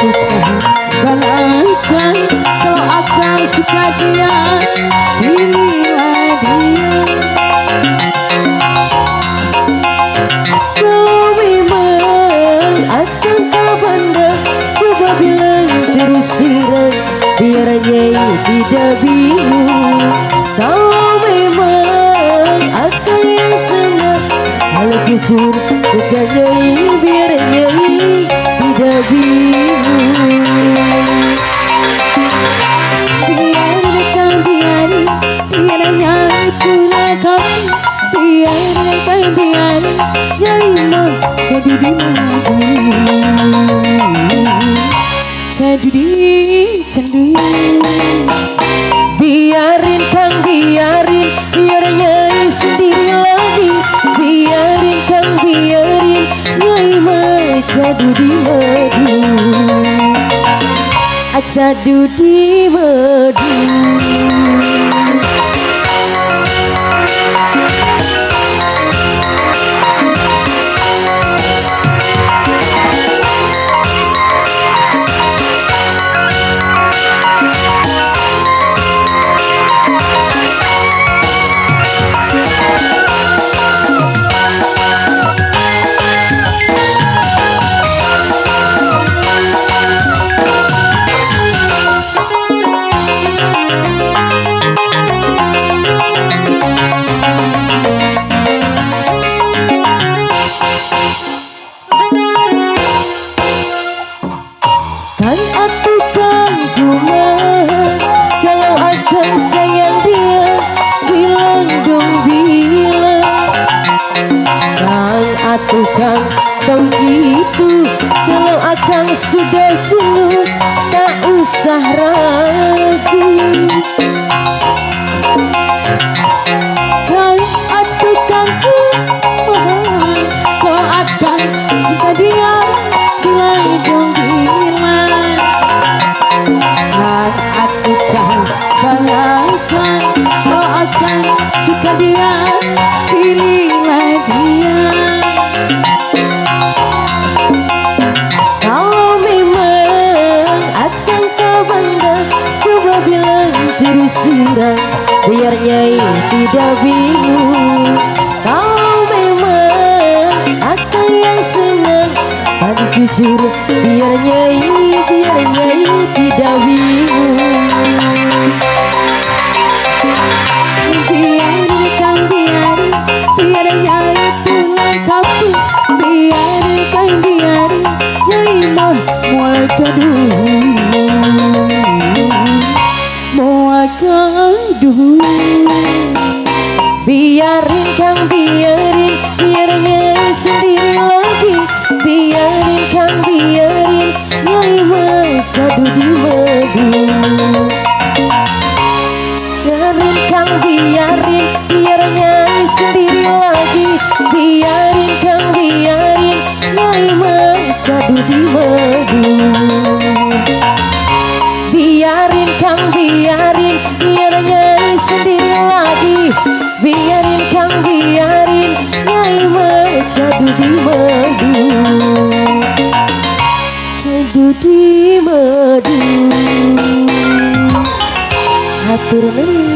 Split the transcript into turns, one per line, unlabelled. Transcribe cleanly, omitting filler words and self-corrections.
suka balaikan. Kalau akan suka dia, pilihlah dia. Kalau memang akan kau banda, coba bilang terus terang, biar Nyai tidak bingung. Kalau memang akan yang senang, kalau jujur bukan Nyai, biar Nyai tidak bingung. Biar datang biari, biar Nyai pulang kamu. Biar datang biari, Nyai mau jadi dimadu, jadi candu. Biarin Kang, biarin, biar Nyai sendiri lagi. Biarin Kang, biarin, Nyai menjadi dimadu, acadu dimadu. Kan atukan kumah, kalau akan sayang dia, bilang dong bilang. Kan atukan dong gitu, kalau akan sudah jenuh, tak usah ragu. Kan atukan kumah, kalau akan suka dia, bilang dong bilang. Atukan balaikan, kau akan suka dia, pilihlah dia. Kalau memang akan kau bangga, coba bilang terus terang, biar Nyai tidak bingung. Kalau memang akan yang senang, dan jujur, biar Nyai tidak bingung. Biar Kang, biarin, biar Nyai pulang kampung. Biar Kang, biarin, Nyai mau gaduh, mau gaduh. Biarin Kang, biarin, biar Nyai sendiri lagi. Biarin Kang, biarin, Nyai menjadi dimadu. Biarin Kang, biarin, biar Nyai sendiri lagi. Biarin Kang, biarin, Nyai menjadi dimadu. Biarin Kang, biarin, biar Nyai sendiri lagi. Biarin Kang, biarin, Nyai menjadi dimadu, jadi dimadu. Hatur nuhun.